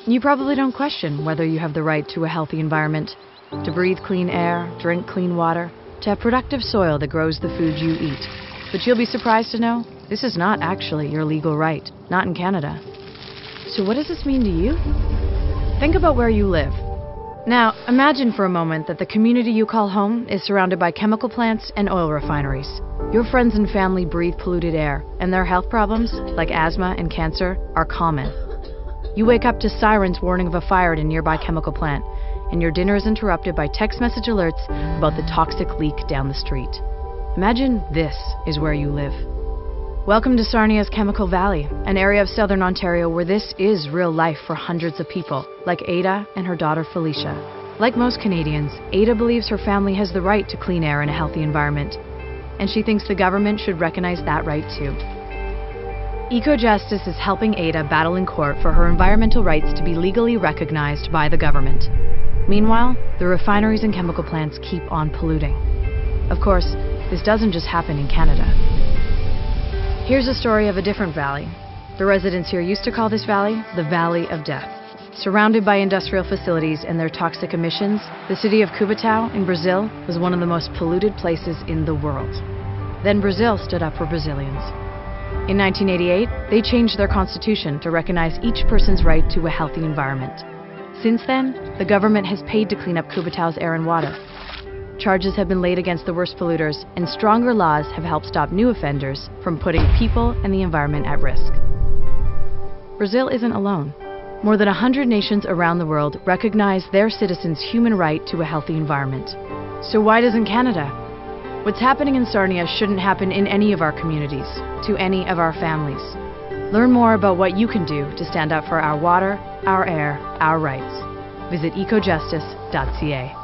You probably don't question whether you have the right to a healthy environment, to breathe clean air, drink clean water, to have productive soil that grows the food you eat. But you'll be surprised to know this is not actually your legal right, not in Canada. So what does this mean to you? Think about where you live. Now, imagine for a moment that the community you call home is surrounded by chemical plants and oil refineries. Your friends and family breathe polluted air, and their health problems, like asthma and cancer, are common. You wake up to sirens warning of a fire at a nearby chemical plant, and your dinner is interrupted by text message alerts about the toxic leak down the street. Imagine this is where you live. Welcome to Sarnia's Chemical Valley, an area of southern Ontario where this is real life for hundreds of people, like Ada and her daughter Felicia. Like most Canadians, Ada believes her family has the right to clean air and a healthy environment, and she thinks the government should recognize that right too. Ecojustice is helping Ada battle in court for her environmental rights to be legally recognized by the government. Meanwhile, the refineries and chemical plants keep on polluting. Of course, this doesn't just happen in Canada. Here's a story of a different valley. The residents here used to call this valley the Valley of Death. Surrounded by industrial facilities and their toxic emissions, the city of Cubatão in Brazil was one of the most polluted places in the world. Then Brazil stood up for Brazilians. In 1988, they changed their constitution to recognize each person's right to a healthy environment. Since then, the government has paid to clean up Cubatão's air and water. Charges have been laid against the worst polluters, and stronger laws have helped stop new offenders from putting people and the environment at risk. Brazil isn't alone. More than 100 nations around the world recognize their citizens' human right to a healthy environment. So why doesn't Canada? What's happening in Sarnia shouldn't happen in any of our communities, to any of our families. Learn more about what you can do to stand up for our water, our air, our rights. Visit ecojustice.ca.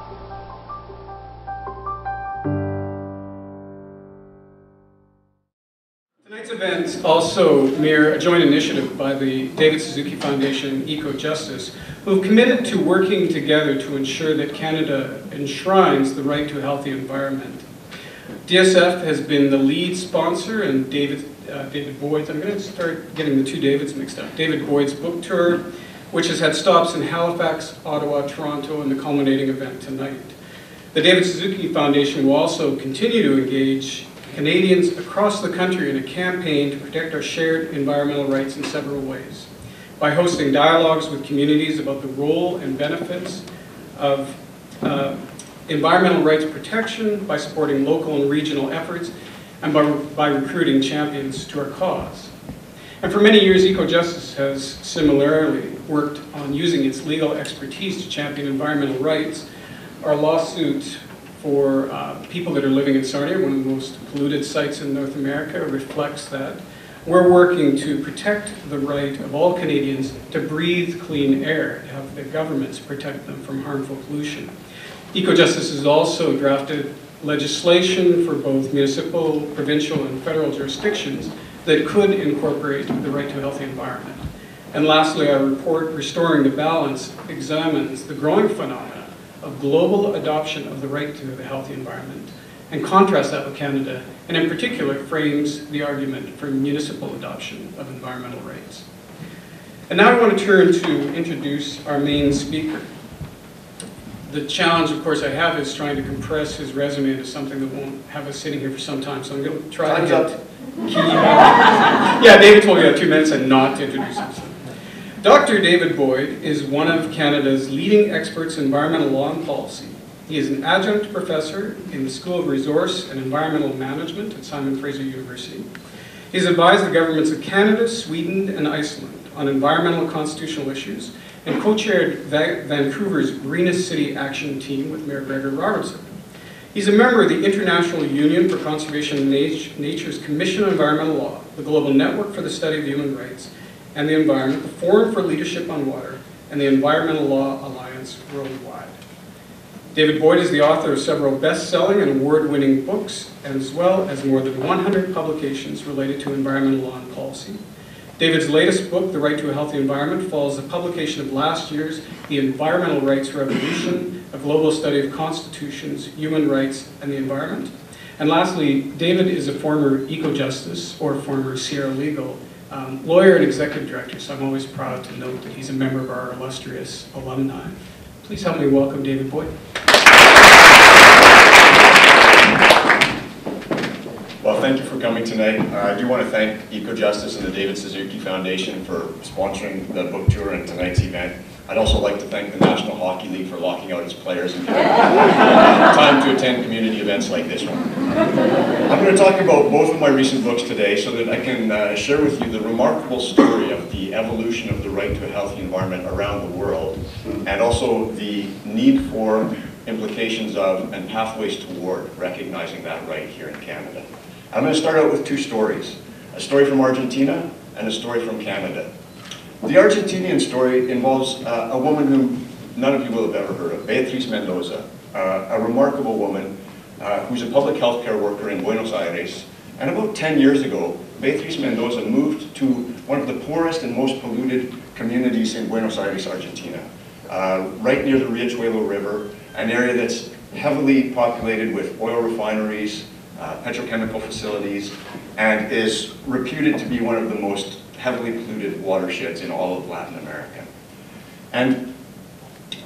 Tonight's events also mirror a joint initiative by the David Suzuki Foundation and Ecojustice, who have committed to working together to ensure that Canada enshrines the right to a healthy environment. DSF has been the lead sponsor, and David Boyd's, I'm going to start getting the two Davids mixed up, David Boyd's book tour, which has had stops in Halifax, Ottawa, Toronto, and the culminating event tonight. The David Suzuki Foundation will also continue to engage Canadians across the country in a campaign to protect our shared environmental rights in several ways, by hosting dialogues with communities about the role and benefits of environmental rights protection, by supporting local and regional efforts, and by recruiting champions to our cause. And for many years, Ecojustice has similarly worked on using its legal expertise to champion environmental rights. Our lawsuit for people that are living in Sarnia, one of the most polluted sites in North America, reflects that. We're working to protect the right of all Canadians to breathe clean air, to have the governments protect them from harmful pollution. Ecojustice has also drafted legislation for both municipal, provincial, and federal jurisdictions that could incorporate the right to a healthy environment. And lastly, our report, Restoring the Balance, examines the growing phenomena of global adoption of the right to a healthy environment, and contrasts that with Canada, and in particular frames the argument for municipal adoption of environmental rights. And now I want to turn to introduce our main speaker. The challenge, of course, I have is trying to compress his resume into something that won't have us sitting here for some time, so I'm going to try to get key Yeah, David told me you had 2 minutes and not to introduce himself. Dr. David Boyd is one of Canada's leading experts in environmental law and policy. He is an adjunct professor in the School of Resource and Environmental Management at Simon Fraser University. He has advised the governments of Canada, Sweden, and Iceland on environmental constitutional issues, and co-chaired Vancouver's Greenest City Action Team with Mayor Gregory Robertson. He's a member of the International Union for Conservation of Nature's Commission on Environmental Law, the Global Network for the Study of Human Rights and the Environment, the Forum for Leadership on Water, and the Environmental Law Alliance Worldwide. David Boyd is the author of several best-selling and award-winning books, as well as more than 100 publications related to environmental law and policy. David's latest book, The Right to a Healthy Environment, follows the publication of last year's The Environmental Rights Revolution, a global study of constitutions, human rights, and the environment. And lastly, David is a former Ecojustice, or former Sierra Legal, lawyer and executive director, so I'm always proud to note that he's a member of our illustrious alumni. Please help me welcome David Boyd. Well, thank you for coming tonight. I do want to thank Ecojustice and the David Suzuki Foundation for sponsoring the book tour and tonight's event. I'd also like to thank the National Hockey League for locking out its players and giving time to attend community events like this one. I'm going to talk about both of my recent books today so that I can share with you the remarkable story of the evolution of the right to a healthy environment around the world, and also the need for implications of and pathways toward recognizing that right here in Canada. I'm going to start out with two stories, a story from Argentina and a story from Canada. The Argentinian story involves a woman whom none of you will have ever heard of, Beatriz Mendoza, a remarkable woman who's a public health care worker in Buenos Aires. And about 10 years ago, Beatriz Mendoza moved to one of the poorest and most polluted communities in Buenos Aires, Argentina, right near the Riachuelo River, an area that's heavily populated with oil refineries, petrochemical facilities, and is reputed to be one of the most heavily polluted watersheds in all of Latin America. And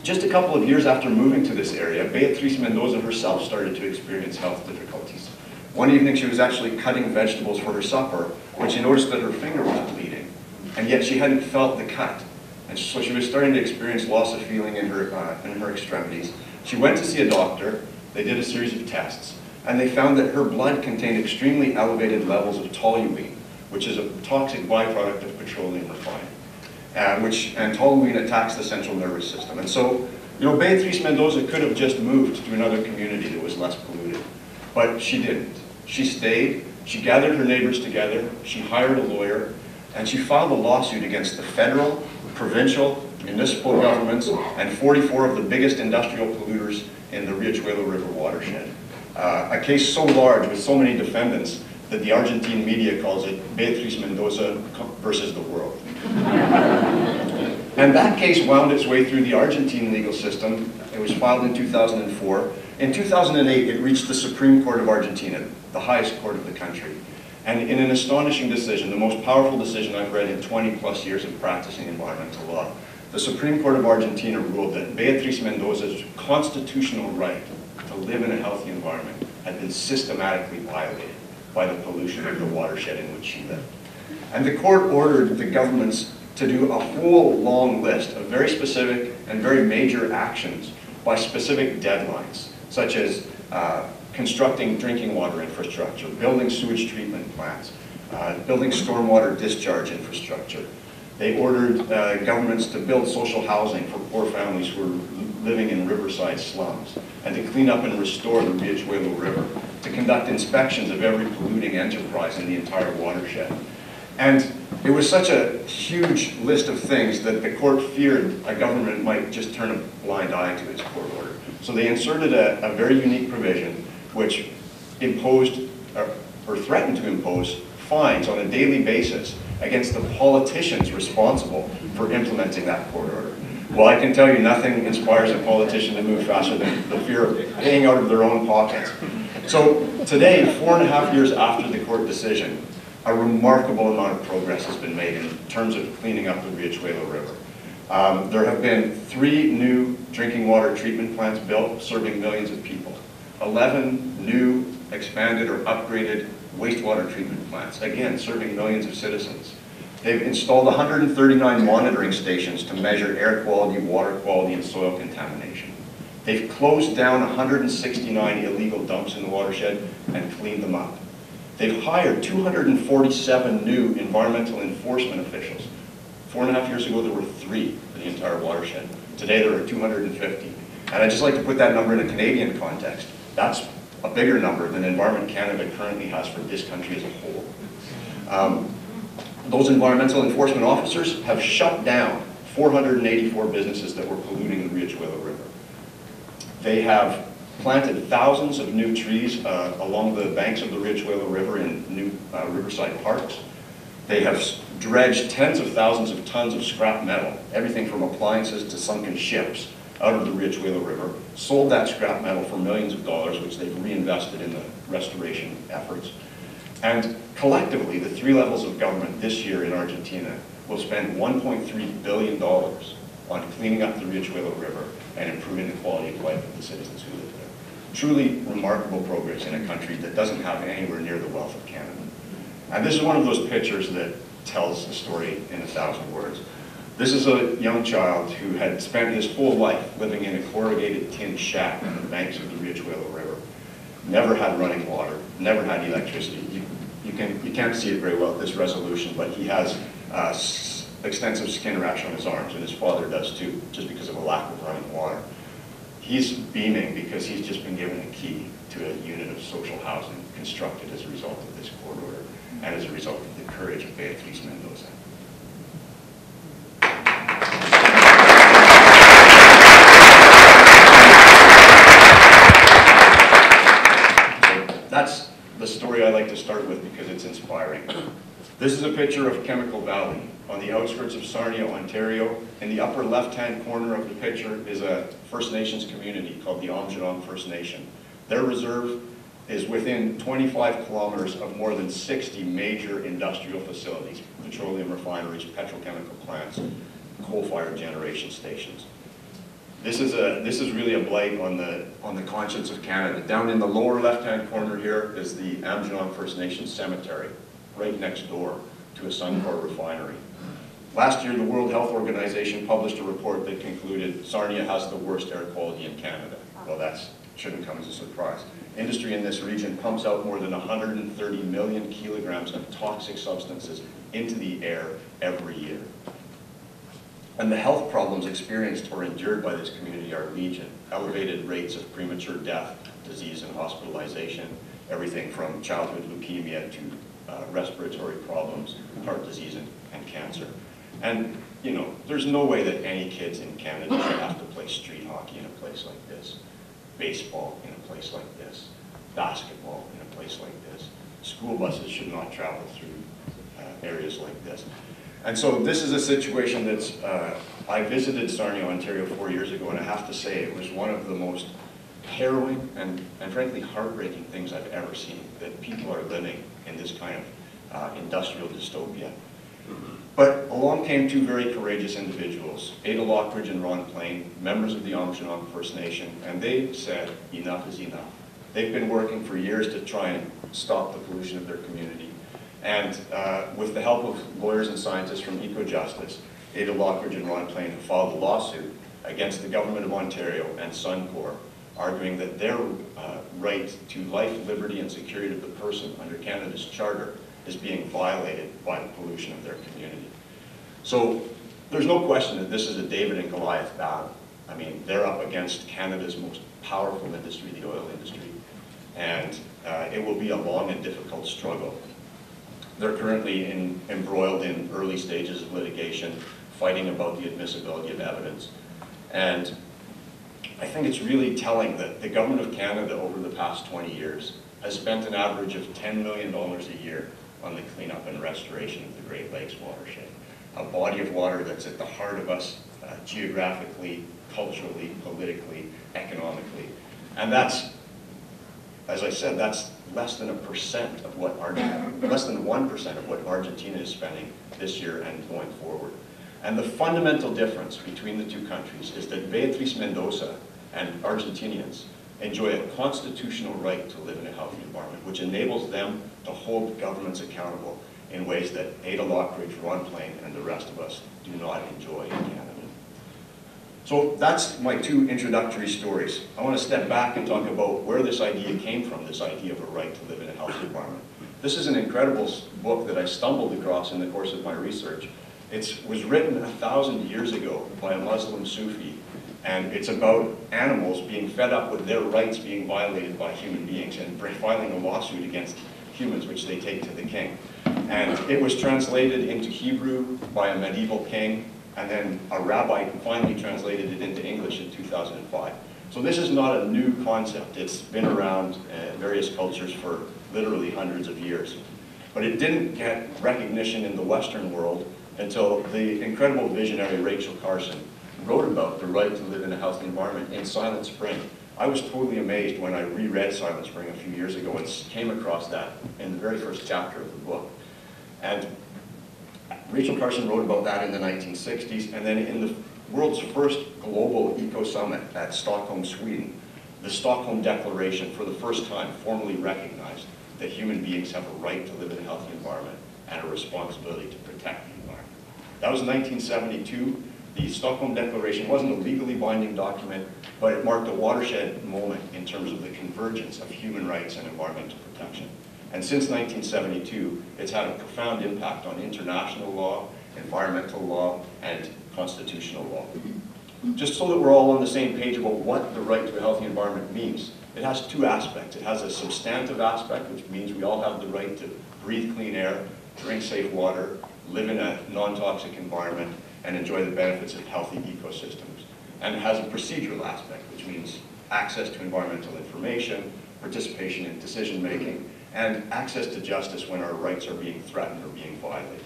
just a couple of years after moving to this area, Beatriz Mendoza herself started to experience health difficulties. One evening she was actually cutting vegetables for her supper when she noticed that her finger was bleeding, and yet she hadn't felt the cut. And so she was starting to experience loss of feeling in her extremities. She went to see a doctor. They did a series of tests, and they found that her blood contained extremely elevated levels of toluene, which is a toxic byproduct of petroleum refining, and toluene attacks the central nervous system. And so, Beatriz Mendoza could have just moved to another community that was less polluted, but she didn't. She stayed, she gathered her neighbors together, she hired a lawyer, and she filed a lawsuit against the federal, provincial, municipal governments, and 44 of the biggest industrial polluters in the Riachuelo River watershed. A case so large with so many defendants that the Argentine media calls it Beatriz Mendoza versus the world. And that case wound its way through the Argentine legal system. It was filed in 2004. In 2008, it reached the Supreme Court of Argentina, the highest court of the country. And in an astonishing decision, the most powerful decision I've read in 20 plus years of practicing environmental law, the Supreme Court of Argentina ruled that Beatriz Mendoza's constitutional right to live in a healthy environment had been systematically violated by the pollution of the watershed in which she lived. And the court ordered the governments to do a whole long list of very specific and very major actions by specific deadlines, such as constructing drinking water infrastructure, building sewage treatment plants, building stormwater discharge infrastructure. They ordered governments to build social housing for poor families who are living in riverside slums, and to clean up and restore the Riachuelo River, to conduct inspections of every polluting enterprise in the entire watershed. And it was such a huge list of things that the court feared a government might just turn a blind eye to its court order. So they inserted a very unique provision which imposed, or threatened to impose, fines on a daily basis against the politicians responsible for implementing that court order. Well, I can tell you nothing inspires a politician to move faster than the fear of paying out of their own pockets. So today, 4.5 years after the court decision, a remarkable amount of progress has been made in terms of cleaning up the Riachuelo River. There have been 3 new drinking water treatment plants built, serving millions of people. 11 new, expanded, or upgraded wastewater treatment plants, again, serving millions of citizens. They've installed 139 monitoring stations to measure air quality, water quality, and soil contamination. They've closed down 169 illegal dumps in the watershed and cleaned them up. They've hired 247 new environmental enforcement officials. 4.5 years ago, there were 3 for the entire watershed. Today, there are 250. And I'd just like to put that number in a Canadian context. That's a bigger number than Environment Canada currently has for this country as a whole. Those environmental enforcement officers have shut down 484 businesses that were polluting the Riachuelo River. They have planted thousands of new trees along the banks of the Riachuelo River in new riverside parks. They have dredged tens of thousands of tons of scrap metal, everything from appliances to sunken ships, out of the Riachuelo River, sold that scrap metal for millions of dollars, which they've reinvested in the restoration efforts. And collectively, the three levels of government this year in Argentina will spend $1.3 billion on cleaning up the Riachuelo River and improving the quality of life of the citizens who live there. Truly remarkable progress in a country that doesn't have anywhere near the wealth of Canada. And this is one of those pictures that tells the story in 1,000 words. This is a young child who had spent his whole life living in a corrugated tin shack on the banks of the Riachuelo River. Never had running water, never had electricity. You can't see it very well at this resolution, but he has extensive skin rash on his arms, and his father does too, just because of a lack of running water. He's beaming because he's just been given a key to a unit of social housing constructed as a result of this court order and as a result of the courage of Beatriz Mendoza. That's the story I like to start with because it's inspiring. This is a picture of Chemical Valley on the outskirts of Sarnia, Ontario. In the upper left-hand corner of the picture is a First Nations community called the Aamjiwnaang First Nation. Their reserve is within 25 kilometers of more than 60 major industrial facilities, petroleum refineries, petrochemical plants, coal-fired generation stations. This is really a blight on the conscience of Canada. Down in the lower left-hand corner here is the Aamjiwnaang First Nation cemetery, right next door to a Suncor refinery. Last year, the World Health Organization published a report that concluded Sarnia has the worst air quality in Canada. Well, that shouldn't come as a surprise. Industry in this region pumps out more than 130 million kilograms of toxic substances into the air every year. And the health problems experienced or endured by this community are legion. Elevated rates of premature death, disease and hospitalization, everything from childhood leukemia to respiratory problems, heart disease and cancer. And, you know, there's no way that any kids in Canada should have to play street hockey in a place like this, baseball in a place like this, basketball in a place like this. School buses should not travel through areas like this. And so this is a situation that's, I visited Sarnia, Ontario 4 years ago, and I have to say it was one of the most harrowing and frankly heartbreaking things I've ever seen, that people are living in this kind of industrial dystopia. But along came two very courageous individuals, Ada Lockridge and Ron Plain, members of the Aamjiwnaang First Nation, and they said, enough is enough. They've been working for years to try and stop the pollution of their community. And with the help of lawyers and scientists from Ecojustice, Ada Lockridge and Ron Plain have filed a lawsuit against the Government of Ontario and Suncor, arguing that their right to life, liberty, and security of the person under Canada's Charter is being violated by the pollution of their community. So there's no question that this is a David and Goliath battle. I mean, they're up against Canada's most powerful industry, the oil industry, and it will be a long and difficult struggle. They're currently embroiled in early stages of litigation, fighting about the admissibility of evidence. And I think it's really telling that the Government of Canada over the past 20 years has spent an average of $10 million a year on the cleanup and restoration of the Great Lakes watershed, a body of water that's at the heart of us geographically, culturally, politically, economically. And that's, as I said, that's less than 1% of what less than 1% of what Argentina is spending this year and going forward. And the fundamental difference between the two countries is that Beatriz Mendoza and Argentinians enjoy a constitutional right to live in a healthy environment, which enables them to hold governments accountable in ways that Ada Lockridge, Ron Plain, and the rest of us do not enjoy in Canada. So that's my two introductory stories. I want to step back and talk about where this idea came from, this idea of a right to live in a healthy environment. This is an incredible book that I stumbled across in the course of my research. It was written 1,000 years ago by a Muslim Sufi, and it's about animals being fed up with their rights being violated by human beings and filing a lawsuit against humans, which they take to the king. And it was translated into Hebrew by a medieval king, and then a rabbi finally translated it into English in 2005. So this is not a new concept. It's been around in various cultures for literally hundreds of years. But it didn't get recognition in the Western world until the incredible visionary Rachel Carson wrote about the right to live in a healthy environment in Silent Spring I was totally amazed when I reread Silent Spring a few years ago and came across that in the very first chapter of the book. And Rachel Carson wrote about that in the 1960s, and then in the world's first global eco summit at Stockholm, Sweden, the Stockholm Declaration for the first time formally recognized that human beings have a right to live in a healthy environment and a responsibility to protect the environment. That was 1972. The Stockholm Declaration wasn't a legally binding document, but it marked a watershed moment in terms of the convergence of human rights and environmental protection. And since 1972, it's had a profound impact on international law, environmental law, and constitutional law. Just so that we're all on the same page about what the right to a healthy environment means, it has two aspects. It has a substantive aspect, which means we all have the right to breathe clean air, drink safe water, live in a non-toxic environment, and enjoy the benefits of healthy ecosystems. And it has a procedural aspect, which means access to environmental information, participation in decision-making, and access to justice when our rights are being threatened or being violated.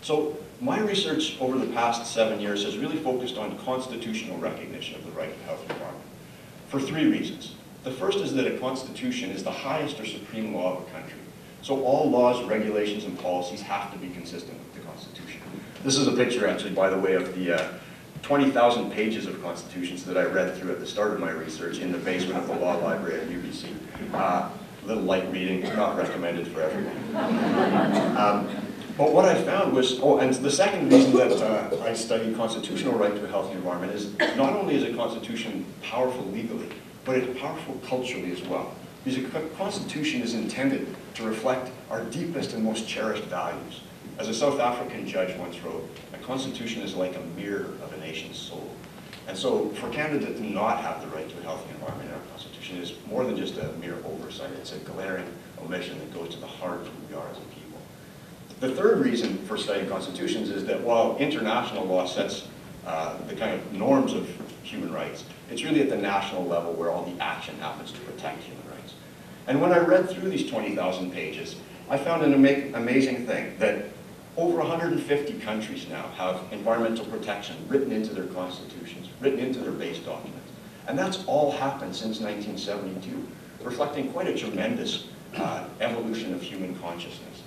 So my research over the past 7 years has really focused on constitutional recognition of the right to a healthy environment for three reasons. The first is that a constitution is the highest or supreme law of a country. So all laws, regulations, and policies have to be consistent with the Constitution. This is a picture, actually, by the way, of the 20,000 pages of constitutions that I read through at the start of my research in the basement of the law library at UBC. A little light reading, not recommended for everyone. But what I found was, and the second reason that I studied constitutional right to a healthy environment is not only is a constitution powerful legally, but it's powerful culturally as well. Because a constitution is intended to reflect our deepest and most cherished values. As a South African judge once wrote, a constitution is like a mirror of a nation's soul. And so for Canada to not have the right to a healthy environment in our constitution is more than just a mere oversight. It's a glaring omission that goes to the heart of who we are as a people. The third reason for studying constitutions is that while international law sets the kind of norms of human rights, it's really at the national level where all the action happens to protect human rights. And when I read through these 20,000 pages, I found an amazing thing, that over 150 countries now have environmental protection written into their constitutions, written into their base documents. And that's all happened since 1972, reflecting quite a tremendous evolution of human consciousness.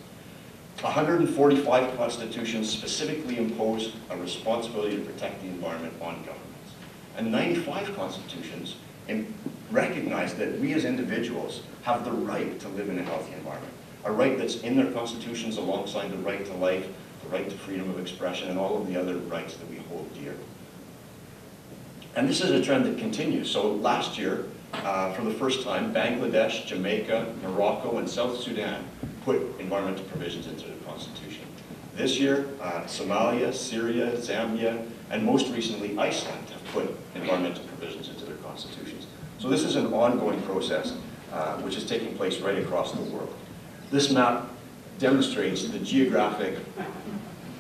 145 constitutions specifically impose a responsibility to protect the environment on governments. And 95 constitutions recognize that we as individuals have the right to live in a healthy environment. A right that's in their constitutions alongside the right to life, the right to freedom of expression, and all of the other rights that we hold dear. And this is a trend that continues. So last year, for the first time, Bangladesh, Jamaica, Morocco, and South Sudan put environmental provisions into the Constitution. This year, Somalia, Syria, Zambia, and most recently, Iceland have put environmental provisions into their constitutions. So this is an ongoing process which is taking place right across the world. This map demonstrates the geographic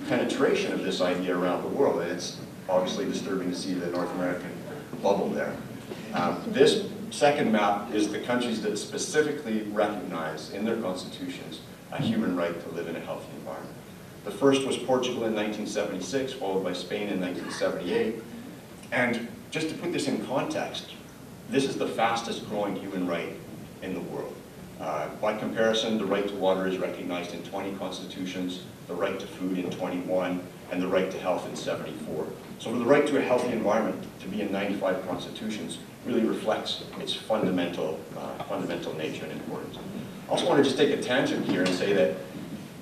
penetration of this idea around the world, and it's obviously disturbing to see the North American bubble there. This second map is the countries that specifically recognize in their constitutions a human right to live in a healthy environment. The first was Portugal in 1976, followed by Spain in 1978. And just to put this in context, this is the fastest growing human right in the world. By comparison, the right to water is recognized in 20 constitutions, the right to food in 21, and the right to health in 74. So the right to a healthy environment to be in 95 constitutions really reflects its fundamental nature and importance. I also want to just take a tangent here and say that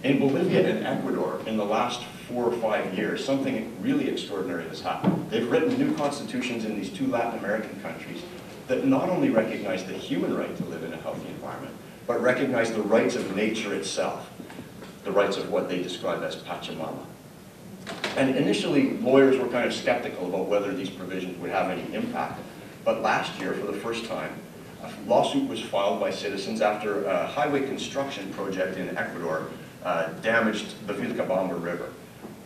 in Bolivia and Ecuador, in the last 4 or 5 years, something really extraordinary has happened. They've written new constitutions in these 2 Latin American countries that not only recognize the human right to live in a healthy environment, but recognize the rights of nature itself, the rights of what they describe as Pachamama. And initially, lawyers were kind of skeptical about whether these provisions would have any impact. But last year, for the first time, a lawsuit was filed by citizens after a highway construction project in Ecuador damaged the Vilcabamba River.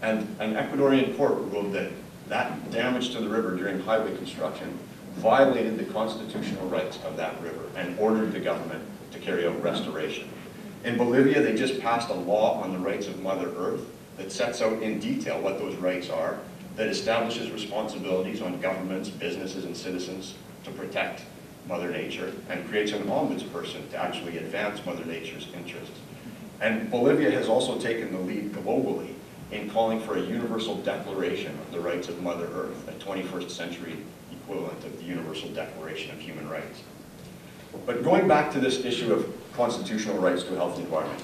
And an Ecuadorian court ruled that that damage to the river during highway construction violated the constitutional rights of that river and ordered the government to carry out restoration. In Bolivia, they just passed a law on the rights of Mother Earth that sets out in detail what those rights are, that establishes responsibilities on governments, businesses, and citizens to protect Mother Nature and creates an ombudsperson to actually advance Mother Nature's interests. And Bolivia has also taken the lead globally in calling for a universal declaration of the rights of Mother Earth, a 21st century equivalent of the Universal Declaration of Human Rights. But going back to this issue of constitutional rights to a healthy environment,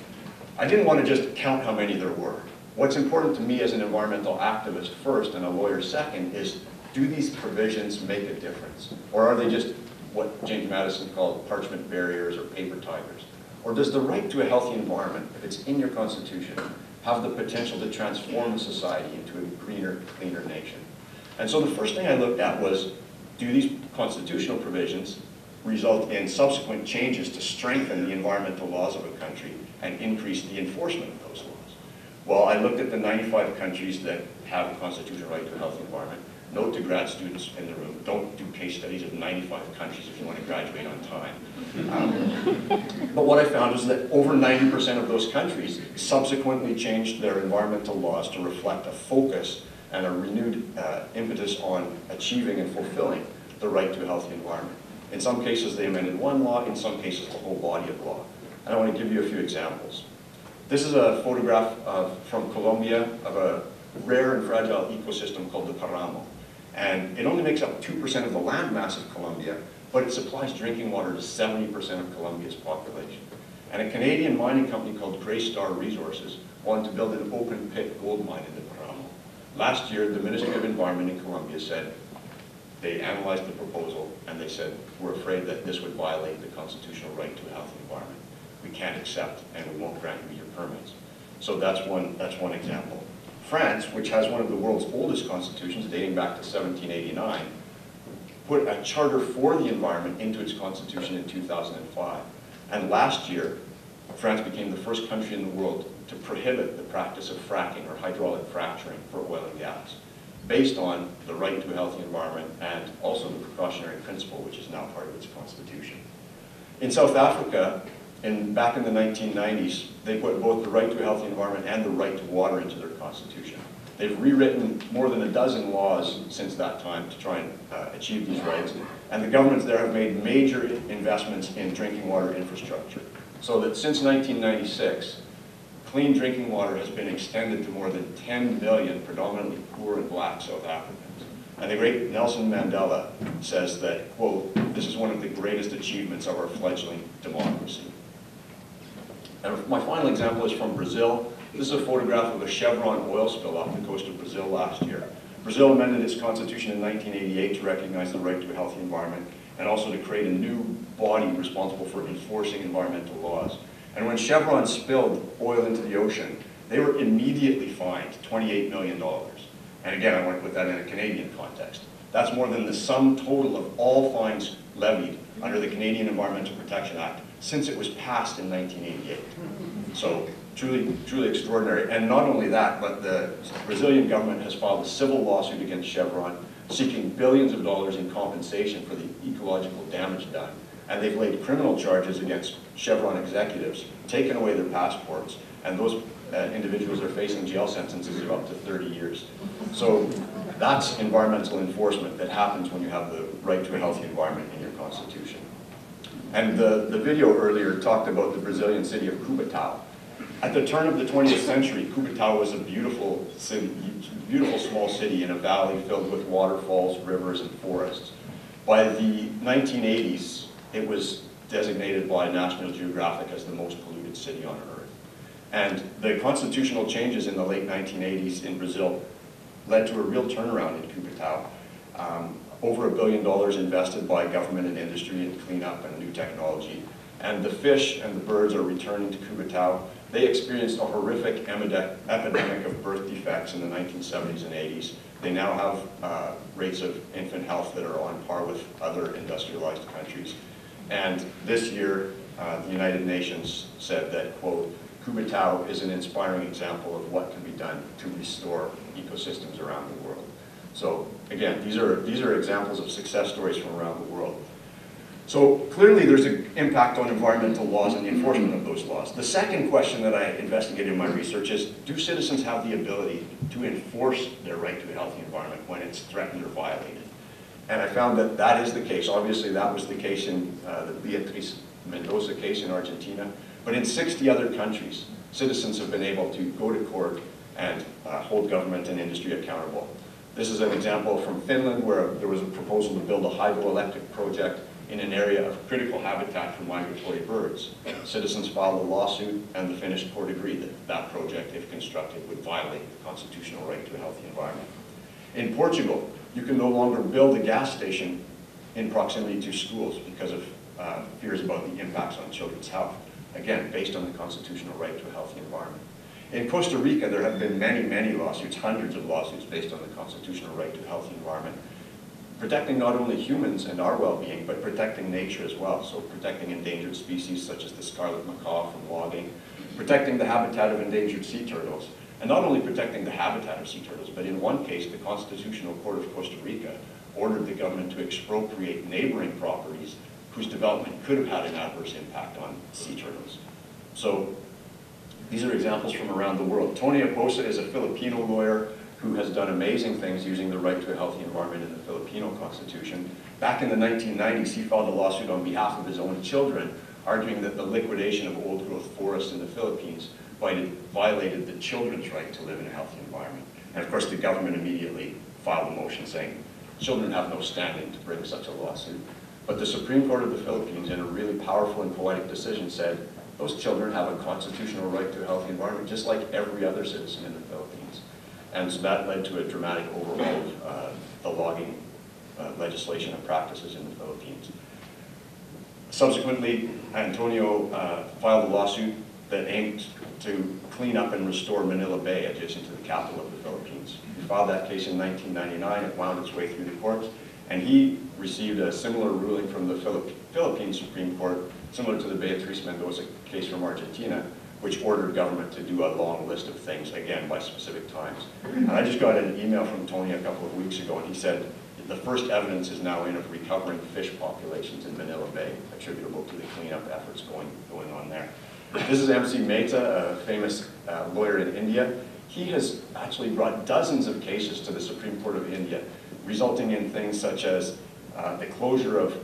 I didn't want to just count how many there were. What's important to me as an environmental activist first and a lawyer second is, do these provisions make a difference? Or are they just what James Madison called parchment barriers or paper tigers? Or does the right to a healthy environment, if it's in your constitution, have the potential to transform a society into a greener, cleaner nation? And so the first thing I looked at was, do these constitutional provisions result in subsequent changes to strengthen the environmental laws of a country and increase the enforcement of those laws? Well, I looked at the 95 countries that have a constitutional right to a healthy environment. Note to grad students in the room, don't do case studies of 95 countries if you want to graduate on time. But what I found is that over 90% of those countries subsequently changed their environmental laws to reflect a focus and a renewed impetus on achieving and fulfilling the right to a healthy environment. In some cases, they amended one law, in some cases, the whole body of law. And I want to give you a few examples. This is a photograph from Colombia of a rare and fragile ecosystem called the Paramo. And it only makes up 2% of the land mass of Colombia, but it supplies drinking water to 70% of Colombia's population. And a Canadian mining company called Greystar Resources wanted to build an open pit gold mine in the Paramo. Last year, the Ministry of Environment in Colombia said, they analyzed the proposal and they said, we're afraid that this would violate the constitutional right to a healthy environment. We can't accept and we won't grant you your permits. So that's one example. France, which has one of the world's oldest constitutions dating back to 1789, put a charter for the environment into its constitution in 2005. And last year, France became the first country in the world to prohibit the practice of fracking or hydraulic fracturing for oil and gas, based on the right to a healthy environment and also the precautionary principle, which is now part of its constitution. In South Africa, back in the 1990s, they put both the right to a healthy environment and the right to water into their constitution. They've rewritten more than a dozen laws since that time to try and achieve these rights. And the governments there have made major investments in drinking water infrastructure. So that since 1996, clean drinking water has been extended to more than 10 million predominantly poor and black South Africans. And the great Nelson Mandela says that, quote, this is one of the greatest achievements of our fledgling democracy. And my final example is from Brazil. This is a photograph of a Chevron oil spill off the coast of Brazil last year. Brazil amended its constitution in 1988 to recognize the right to a healthy environment and also to create a new body responsible for enforcing environmental laws. And when Chevron spilled oil into the ocean, they were immediately fined $28 million. And again, I want to put that in a Canadian context. That's more than the sum total of all fines levied under the Canadian Environmental Protection Act since it was passed in 1988. So truly, truly extraordinary. And not only that, but the Brazilian government has filed a civil lawsuit against Chevron, seeking billions of dollars in compensation for the ecological damage done. And they've laid criminal charges against Chevron executives, taken away their passports, and those individuals are facing jail sentences of up to 30 years. So that's environmental enforcement that happens when you have the right to a healthy environment in your constitution. And the video earlier talked about the Brazilian city of Cubatão. At the turn of the 20th century, Cubatão was a beautiful city, beautiful small city in a valley filled with waterfalls, rivers, and forests. By the 1980s, it was designated by National Geographic as the most polluted city on Earth. And the constitutional changes in the late 1980s in Brazil led to a real turnaround in Cubatão. Over $1 billion invested by government and industry in cleanup and new technology. And the fish and the birds are returning to Cubatão. They experienced a horrific epidemic of birth defects in the 1970s and 80s. They now have rates of infant health that are on par with other industrialized countries. And this year, the United Nations said that, quote, Cubatão is an inspiring example of what can be done to restore ecosystems around the world. So again, these are examples of success stories from around the world. So clearly there's an impact on environmental laws and the enforcement of those laws. The second question that I investigated in my research is, do citizens have the ability to enforce their right to a healthy environment when it's threatened or violated? And I found that that is the case. Obviously, that was the case in the Beatriz Mendoza case in Argentina. But in 60 other countries, citizens have been able to go to court and hold government and industry accountable. This is an example from Finland, where there was a proposal to build a hydroelectric project in an area of critical habitat for migratory birds. Citizens filed a lawsuit, and the Finnish court agreed that that project, if constructed, would violate the constitutional right to a healthy environment. In Portugal, you can no longer build a gas station in proximity to schools because of fears about the impacts on children's health. Again, based on the constitutional right to a healthy environment. In Costa Rica, there have been many, many lawsuits, hundreds of lawsuits based on the constitutional right to a healthy environment, protecting not only humans and our well-being, but protecting nature as well. So protecting endangered species such as the scarlet macaw from logging, protecting the habitat of endangered sea turtles, and not only protecting the habitat of sea turtles, but in one case, the Constitutional Court of Costa Rica ordered the government to expropriate neighboring properties whose development could have had an adverse impact on sea turtles. So these are examples from around the world. Tony Aposa is a Filipino lawyer who has done amazing things using the right to a healthy environment in the Filipino Constitution. Back in the 1990s, he filed a lawsuit on behalf of his own children, arguing that the liquidation of old-growth forests in the Philippines violated the children's right to live in a healthy environment. And of course, the government immediately filed a motion saying, children have no standing to bring such a lawsuit. But the Supreme Court of the Philippines, in a really powerful and poetic decision, said, those children have a constitutional right to a healthy environment, just like every other citizen in the Philippines. And so that led to a dramatic overhaul of the logging legislation and practices in the Philippines. Subsequently, Antonio filed a lawsuit that aimed to clean up and restore Manila Bay, adjacent to the capital of the Philippines. He filed that case in 1999. It wound its way through the courts, and he received a similar ruling from the Philippine Supreme Court, similar to the Beatriz Mendoza case from Argentina, which ordered government to do a long list of things, again, by specific times. And I just got an email from Tony a couple of weeks ago, and he said, the first evidence is now in of recovering fish populations in Manila Bay, attributable to the cleanup efforts going on there. This is MC Mehta, a famous lawyer in India. He has actually brought dozens of cases to the Supreme Court of India, resulting in things such as the closure of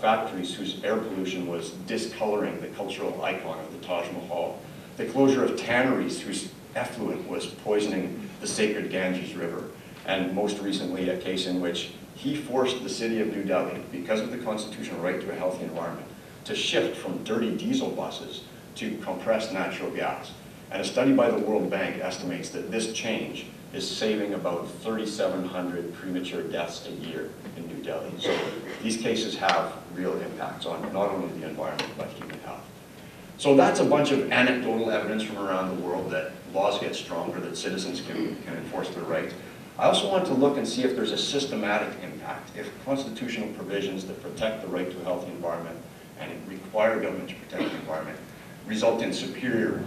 factories whose air pollution was discoloring the cultural icon of the Taj Mahal, the closure of tanneries whose effluent was poisoning the sacred Ganges River, and most recently a case in which he forced the city of New Delhi, because of the constitutional right to a healthy environment, to shift from dirty diesel buses to compressed natural gas. And a study by the World Bank estimates that this change is saving about 3,700 premature deaths a year in New Delhi. So these cases have real impacts on not only the environment, but human health. So that's a bunch of anecdotal evidence from around the world that laws get stronger, that citizens can enforce their rights. I also want to look and see if there's a systematic impact, if constitutional provisions that protect the right to a healthy environment and require government to protect the environment result in superior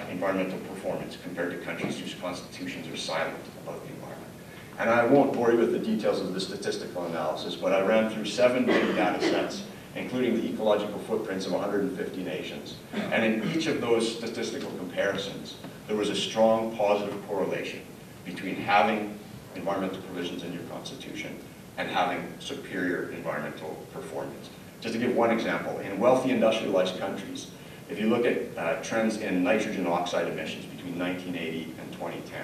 environmental performance compared to countries whose constitutions are silent about the environment. And I won't bore you with the details of the statistical analysis, but I ran through 7 big data sets, including the ecological footprints of 150 nations. And in each of those statistical comparisons, there was a strong positive correlation between having environmental provisions in your constitution and having superior environmental performance. Just to give one example, in wealthy industrialized countries, if you look at trends in nitrogen oxide emissions between 1980 and 2010,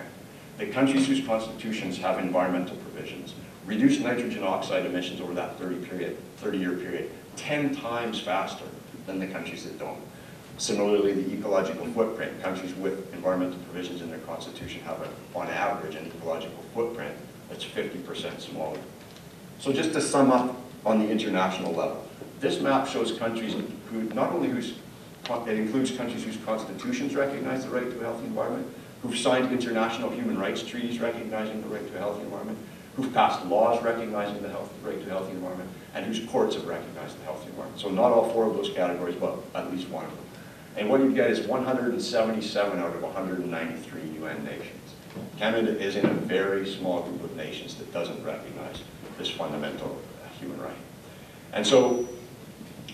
the countries whose constitutions have environmental provisions reduce nitrogen oxide emissions over that 30-year period 10 times faster than the countries that don't. Similarly, the ecological footprint, countries with environmental provisions in their constitution have, on average, an ecological footprint that's 50% smaller. So just to sum up on the international level, this map shows countries who not only it includes countries whose constitutions recognize the right to a healthy environment, who've signed international human rights treaties recognizing the right to a healthy environment, who've passed laws recognizing the right to a healthy environment, and whose courts have recognized the healthy environment. So not all 4 of those categories, but at least one of them. And what you get is 177 out of 193 UN nations. Canada is in a very small group of nations that doesn't recognize this fundamental human right. And so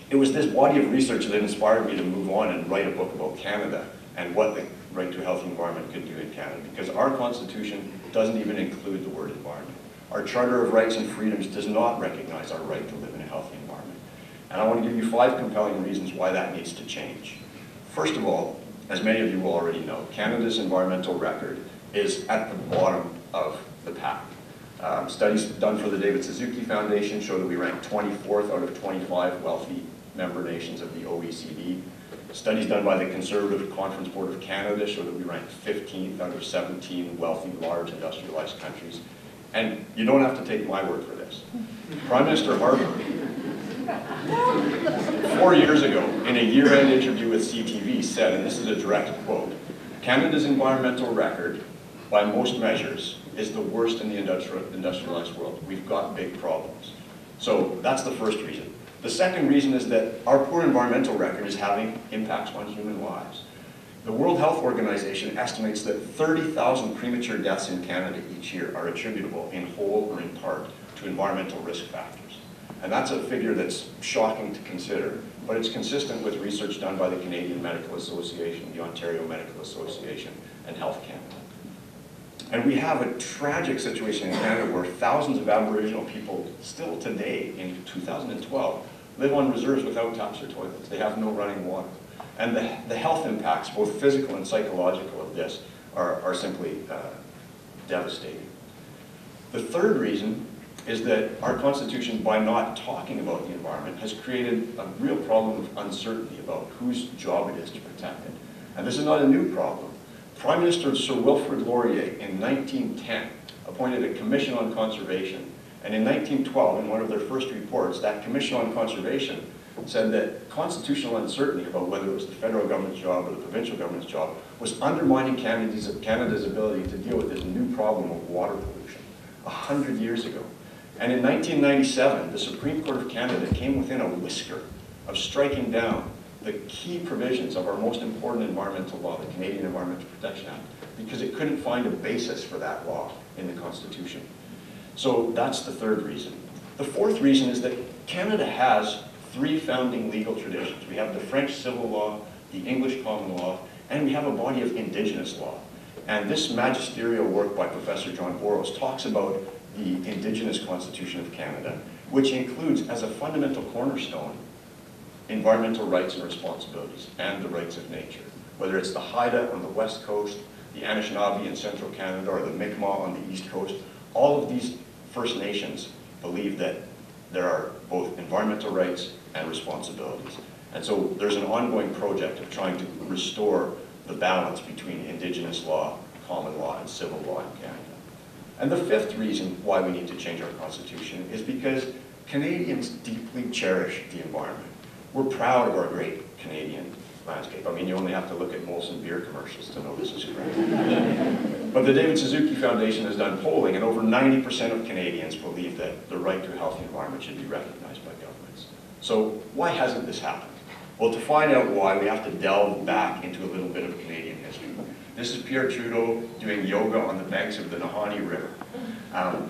it was this body of research that inspired me to move on and write a book about Canada and what the right to a healthy environment could do in Canada, because our Constitution doesn't even include the word environment. Our Charter of Rights and Freedoms does not recognize our right to live in a healthy environment. And I want to give you 5 compelling reasons why that needs to change. First of all, as many of you will already know, Canada's environmental record is at the bottom of the pack. Studies done for the David Suzuki Foundation show that we rank 24th out of 25 wealthy member nations of the OECD. Studies done by the Conservative Conference Board of Canada show that we rank 15th out of 17 wealthy, large, industrialized countries. And you don't have to take my word for this. Prime Minister Harper, 4 years ago, in a year-end interview with CTV, said, and this is a direct quote, "Canada's environmental record, by most measures, is the worst in the industrialized world. We've got big problems." So that's the first reason. The second reason is that our poor environmental record is having impacts on human lives. The World Health Organization estimates that 30,000 premature deaths in Canada each year are attributable in whole or in part to environmental risk factors. And that's a figure that's shocking to consider, but it's consistent with research done by the Canadian Medical Association, the Ontario Medical Association, and Health Canada. And we have a tragic situation in Canada where thousands of Aboriginal people still today, in 2012, live on reserves without taps or toilets. They have no running water. And the health impacts, both physical and psychological, of this are simply devastating. The third reason is that our Constitution, by not talking about the environment, has created a real problem of uncertainty about whose job it is to protect it. And this is not a new problem. Prime Minister Sir Wilfrid Laurier in 1910 appointed a Commission on Conservation. And in 1912, in one of their first reports, that Commission on Conservation said that constitutional uncertainty about whether it was the federal government's job or the provincial government's job was undermining Canada's ability to deal with this new problem of water pollution 100 years ago. And in 1997, the Supreme Court of Canada came within a whisker of striking down the key provisions of our most important environmental law, the Canadian Environmental Protection Act, because it couldn't find a basis for that law in the Constitution. So that's the third reason. The fourth reason is that Canada has 3 founding legal traditions. We have the French civil law, the English common law, and we have a body of Indigenous law. And this magisterial work by Professor John Boros talks about the Indigenous Constitution of Canada, which includes as a fundamental cornerstone environmental rights and responsibilities and the rights of nature. Whether it's the Haida on the west coast, the Anishinaabe in central Canada, or the Mi'kmaq on the east coast, all of these First Nations believe that there are both environmental rights and responsibilities. And so there's an ongoing project of trying to restore the balance between Indigenous law, common law, and civil law in Canada. And the fifth reason why we need to change our Constitution is because Canadians deeply cherish the environment. We're proud of our great Canadian landscape. I mean, you only have to look at Molson beer commercials to know this is correct. But the David Suzuki Foundation has done polling, and over 90% of Canadians believe that the right to a healthy environment should be recognized by governments. So why hasn't this happened? Well, to find out why, we have to delve back into a little bit of Canadian history. This is Pierre Trudeau doing yoga on the banks of the Nahanni River.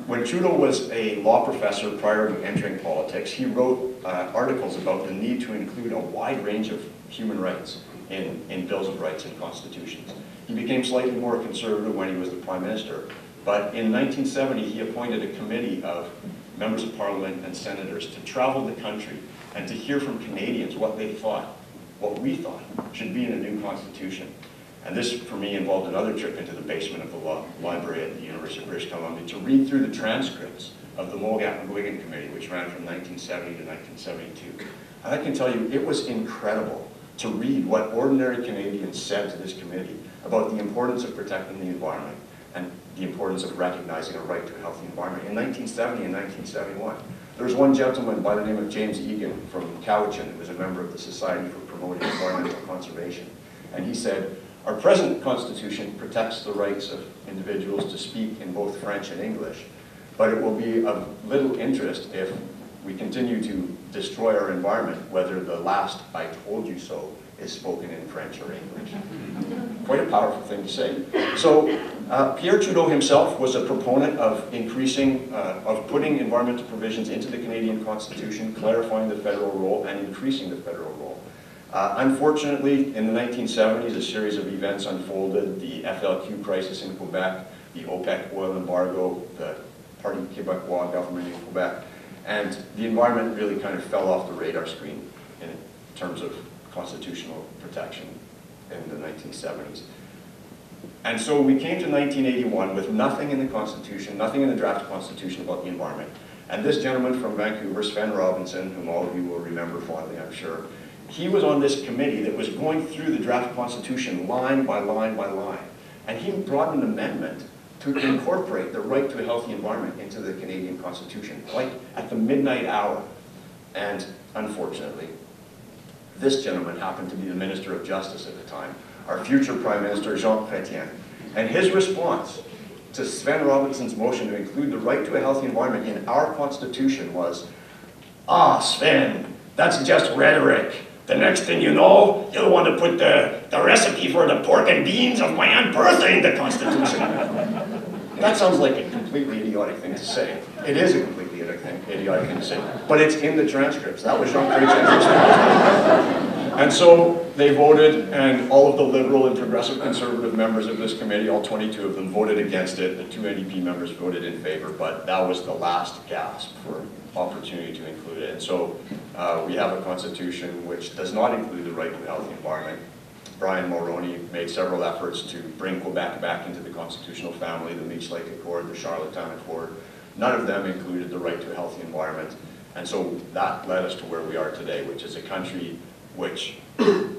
When Trudeau was a law professor prior to entering politics, he wrote articles about the need to include a wide range of human rights in bills of rights and constitutions. He became slightly more conservative when he was the Prime Minister, but in 1970 he appointed a committee of members of Parliament and senators to travel the country and to hear from Canadians what they thought, what we thought should be in a new constitution. And this, for me, involved another trip into the basement of the law library at the University of British Columbia to read through the transcripts of the Mulgat-McGuigan Committee, which ran from 1970 to 1972. And I can tell you, it was incredible to read what ordinary Canadians said to this committee about the importance of protecting the environment and the importance of recognizing a right to a healthy environment. In 1970 and 1971, there was one gentleman by the name of James Egan from Cowichan, who was a member of the Society for Promoting Environmental Conservation. And he said, "Our present Constitution protects the rights of individuals to speak in both French and English, but it will be of little interest if we continue to destroy our environment, whether the last 'I told you so' is spoken in French or English." Quite a powerful thing to say. So Pierre Trudeau himself was a proponent of putting environmental provisions into the Canadian Constitution, clarifying the federal role and increasing the federal role. Unfortunately, in the 1970s, a series of events unfolded: the FLQ crisis in Quebec, the OPEC oil embargo, the Party Québécois government in Quebec. And the environment really kind of fell off the radar screen in terms of constitutional protection in the 1970s. And so we came to 1981 with nothing in the Constitution, nothing in the draft Constitution about the environment. And this gentleman from Vancouver, Sven Robinson, whom all of you will remember fondly, I'm sure, he was on this committee that was going through the draft Constitution line by line by line. And he brought an amendment to incorporate the right to a healthy environment into the Canadian Constitution, like at the midnight hour. And unfortunately, this gentleman happened to be the Minister of Justice at the time, our future Prime Minister, Jean Chrétien. And his response to Sven Robinson's motion to include the right to a healthy environment in our Constitution was, "Ah, Sven, that's just rhetoric. The next thing you know, you'll want to put the recipe for the pork and beans of my Aunt Bertha in the Constitution." That sounds like a completely idiotic thing to say. It is a completely idiotic thing to say. But it's in the transcripts. That was Jean Chrétien's response. And so they voted, and all of the liberal and progressive conservative members of this committee, all 22 of them, voted against it. The 2 NDP members voted in favor, but that was the last gasp for opportunity to include it. And so we have a constitution which does not include the right to a healthy environment. Brian Mulroney made several efforts to bring Quebec back into the constitutional family, the Leech Lake Accord, the Charlottetown Accord. None of them included the right to a healthy environment. And so that led us to where we are today, which is a country which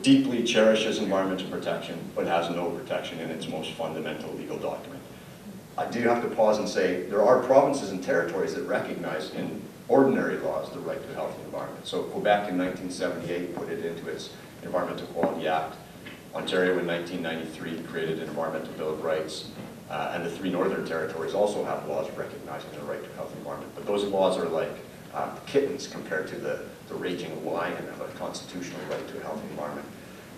deeply cherishes environmental protection, but has no protection in its most fundamental legal document. I do have to pause and say, there are provinces and territories that recognize in ordinary laws the right to a healthy environment. So Quebec in 1978 put it into its Environmental Quality Act. Ontario in 1993 created an Environmental Bill of Rights. And the 3 Northern Territories also have laws recognizing the right to a healthy environment. But those laws are like kittens compared to the raging lion of a constitutional right to a healthy environment.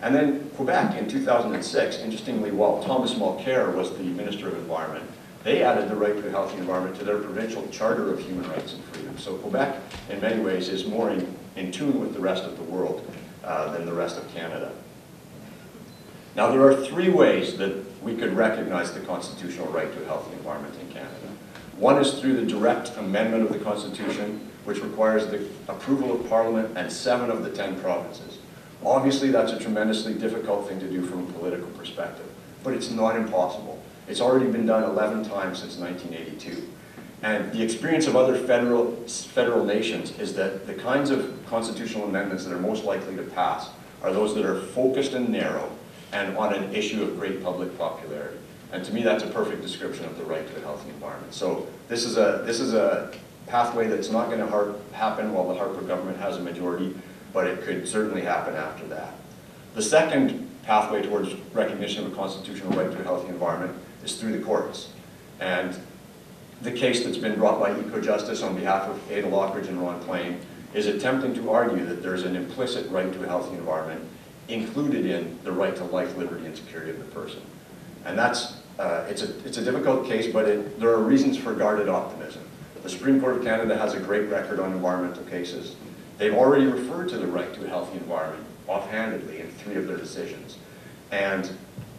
And then Quebec in 2006, interestingly, while Thomas Mulcair was the Minister of Environment, they added the right to a healthy environment to their provincial Charter of Human Rights and Freedoms. So Quebec, in many ways, is more in tune with the rest of the world than the rest of Canada. Now, there are 3 ways that we could recognize the constitutional right to a healthy environment in Canada. One is through the direct amendment of the Constitution, which requires the approval of Parliament and 7 of the 10 provinces. Obviously, that's a tremendously difficult thing to do from a political perspective, but it's not impossible. It's already been done 11 times since 1982. And the experience of other federal nations is that the kinds of constitutional amendments that are most likely to pass are those that are focused and narrow and on an issue of great public popularity. And to me, that's a perfect description of the right to a healthy environment. So this is a pathway that's not going to happen while the Harper government has a majority, but it could certainly happen after that. The second pathway towards recognition of a constitutional right to a healthy environment is through the courts. And the case that's been brought by Ecojustice on behalf of Ada Lockridge and Ron Klain is attempting to argue that there's an implicit right to a healthy environment included in the right to life, liberty, and security of the person. And that's, it's a difficult case, but there are reasons for guarded optimism. The Supreme Court of Canada has a great record on environmental cases. They've already referred to the right to a healthy environment offhandedly in 3 of their decisions. And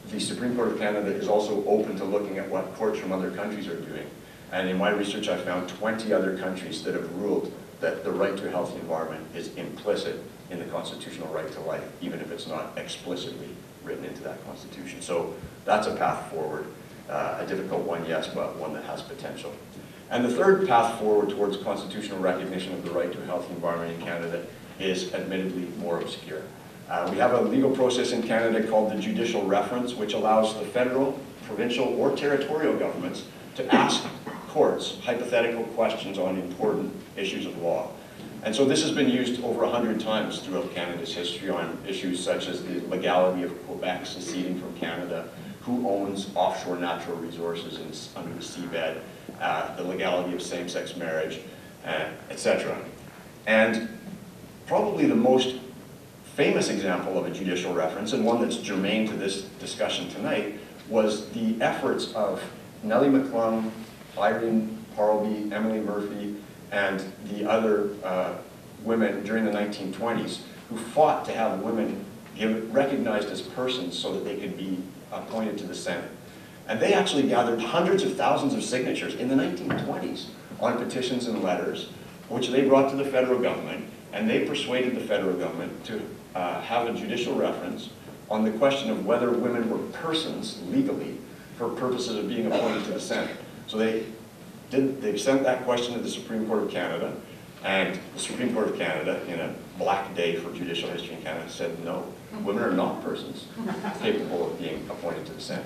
the Supreme Court of Canada is also open to looking at what courts from other countries are doing. And in my research, I found 20 other countries that have ruled that the right to a healthy environment is implicit in the constitutional right to life, even if it's not explicitly written into that constitution. So that's a path forward. A difficult one, yes, but one that has potential. And the third path forward towards constitutional recognition of the right to a healthy environment in Canada is admittedly more obscure. We have a legal process in Canada called the judicial reference, which allows the federal, provincial, or territorial governments to ask courts hypothetical questions on important issues of law. And so this has been used over 100 times throughout Canada's history on issues such as the legality of Quebec seceding from Canada, who owns offshore natural resources under the seabed, the legality of same-sex marriage, etc. And probably the most famous example of a judicial reference, and one that's germane to this discussion tonight, was the efforts of Nellie McClung, Irene Parlby, Emily Murphy, and the other women during the 1920s who fought to have women recognized as persons so that they could be appointed to the Senate. And they actually gathered hundreds of thousands of signatures in the 1920s on petitions and letters, which they brought to the federal government, and they persuaded the federal government to have a judicial reference on the question of whether women were persons legally for purposes of being appointed to the Senate. So they sent that question to the Supreme Court of Canada, and the Supreme Court of Canada, in a black day for judicial history in Canada, said no, women are not persons capable of being appointed to the Senate.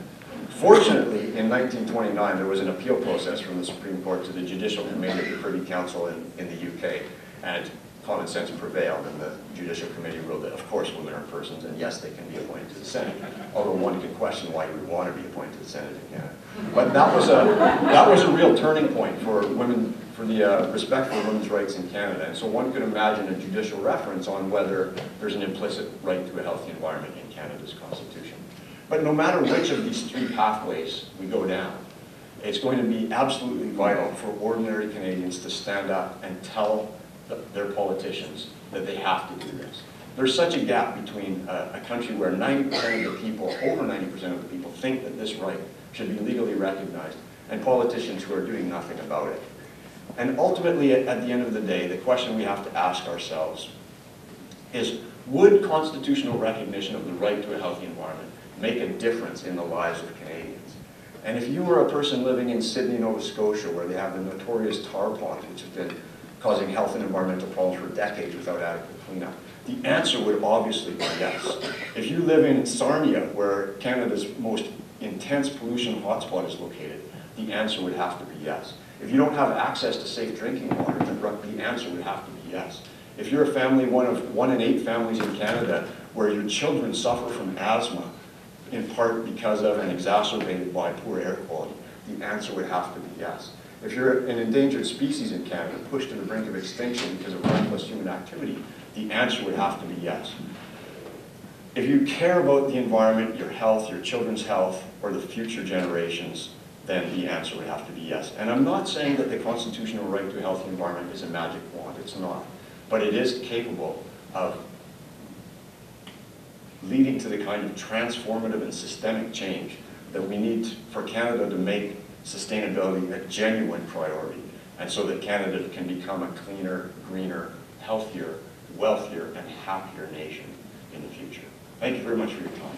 Fortunately, in 1929, there was an appeal process from the Supreme Court to the Judicial Committee of the Privy Council in the UK, and common sense prevailed, and the Judicial Committee ruled that, of course, women are persons, and yes, they can be appointed to the Senate, although one can question why you would want to be appointed to the Senate in Canada. But that was a real turning point for women, for the respect for women's rights in Canada, and so one could imagine a judicial reference on whether there's an implicit right to a healthy environment in Canada's Constitution. But no matter which of these three pathways we go down, it's going to be absolutely vital for ordinary Canadians to stand up and tell their politicians that they have to do this. There's such a gap between a country where 90% of the people, over 90% of the people, think that this right should be legally recognized, and politicians who are doing nothing about it. And ultimately, at the end of the day, the question we have to ask ourselves is, would constitutional recognition of the right to a healthy environment make a difference in the lives of Canadians? And if you were a person living in Sydney, Nova Scotia, where they have the notorious tar ponds, which have been causing health and environmental problems for decades without adequate cleanup, the answer would obviously be yes. If you live in Sarnia, where Canada's most intense pollution hotspot is located, the answer would have to be yes. If you don't have access to safe drinking water, the answer would have to be yes. If you're a family, one of 1 in 8 families in Canada, where your children suffer from asthma, in part because of and exacerbated by poor air quality, the answer would have to be yes. If you're an endangered species in Canada, pushed to the brink of extinction because of reckless human activity, the answer would have to be yes. If you care about the environment, your health, your children's health, or the future generations, then the answer would have to be yes. And I'm not saying that the constitutional right to a healthy environment is a magic wand, it's not. But it is capable of leading to the kind of transformative and systemic change that we need for Canada to make sustainability a genuine priority, and so that Canada can become a cleaner, greener, healthier, wealthier, and happier nation in the future. Thank you very much for your time.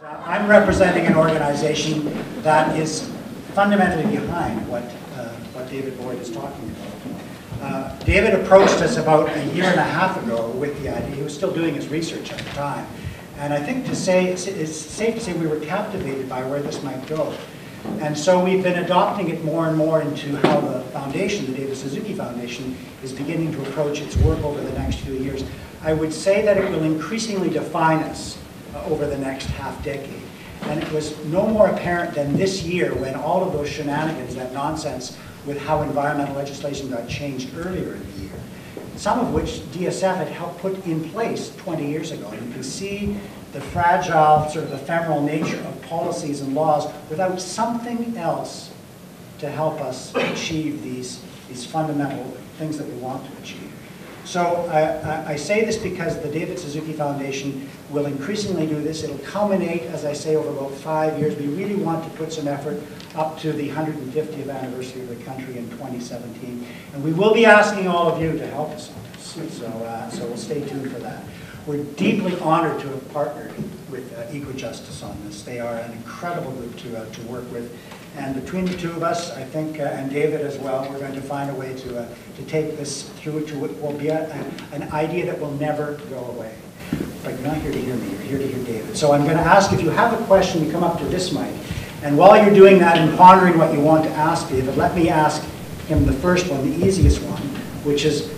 I'm representing an organization that is fundamentally behind what David Boyd is talking about. David approached us about a year and a half ago with the idea. He was still doing his research at the time. And I think it's safe to say we were captivated by where this might go. And so we've been adopting it more and more into how the foundation, the David Suzuki Foundation, is beginning to approach its work over the next few years. I would say that it will increasingly define us over the next half-decade. And it was no more apparent than this year when all of those shenanigans, that nonsense with how environmental legislation got changed earlier in the year, some of which DSF had helped put in place 20 years ago. And you can see the fragile, sort of ephemeral nature of policies and laws without something else to help us achieve these fundamental things that we want to achieve. So I say this because the David Suzuki Foundation will increasingly do this. It'll culminate, as I say, over about 5 years. We really want to put some effort up to the 150th anniversary of the country in 2017. And we will be asking all of you to help us on this. So we'll stay tuned for that. We're deeply honored to have partnered with Ecojustice on this. They are an incredible group to work with. And between the two of us, I think, and David as well, we're going to find a way to take this through to what will be an idea that will never go away. But you're not here to hear me, you're here to hear David. So I'm going to ask, if you have a question, you come up to this mic. And while you're doing that and pondering what you want to ask David, let me ask him the first one, the easiest one, which is,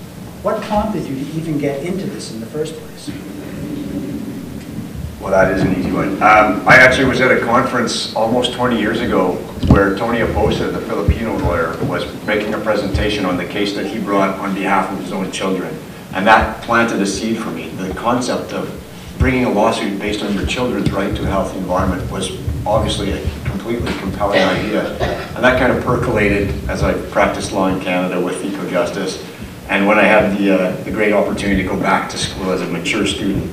what prompted you to even get into this in the first place? Well, that is an easy one. I actually was at a conference almost 20 years ago where Tony Aposa, the Filipino lawyer, was making a presentation on the case that he brought on behalf of his own children. And that planted a seed for me. The concept of bringing a lawsuit based on your children's right to a healthy environment was obviously a completely compelling idea. And that kind of percolated as I practiced law in Canada with Ecojustice. And when I had the great opportunity to go back to school as a mature student,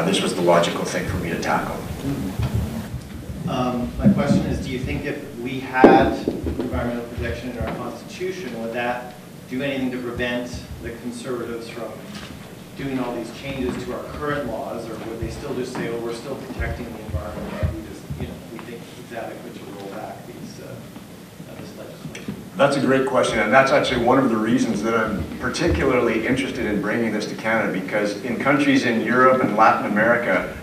this was the logical thing for me to tackle. My question is, do you think if we had environmental protection in our Constitution, would that do anything to prevent the Conservatives from doing all these changes to our current laws, or would they still just say, oh, we're still protecting the environment, but we just, we think it's adequate to roll back this legislation? That's a great question, and that's actually one of the reasons that I'm particularly interested in bringing this to Canada, because in countries in Europe and Latin America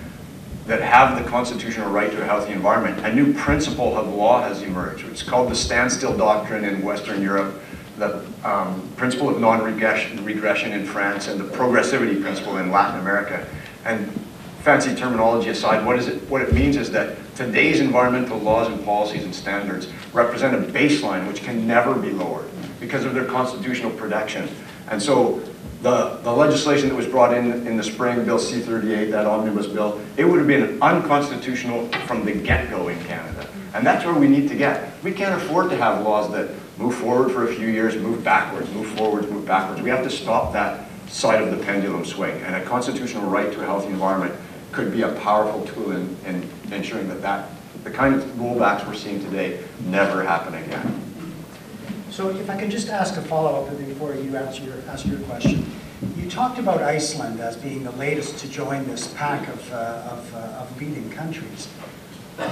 that have the constitutional right to a healthy environment, a new principle of law has emerged. It's called the standstill doctrine in Western Europe, the principle of non-regression in France, and the progressivity principle in Latin America. And fancy terminology aside, what it means is that today's environmental laws and policies and standards represent a baseline which can never be lowered because of their constitutional protection. And so the legislation that was brought in the spring, Bill C-38, that omnibus bill, it would have been unconstitutional from the get-go in Canada. And that's where we need to get. We can't afford to have laws that move forward for a few years, move backwards, move forwards, move backwards. We have to stop that side of the pendulum swing. And a constitutional right to a healthy environment could be a powerful tool in ensuring that the kind of rollbacks we're seeing today never happen again. So if I could just ask a follow-up before you ask your question. You talked about Iceland as being the latest to join this pack of leading countries.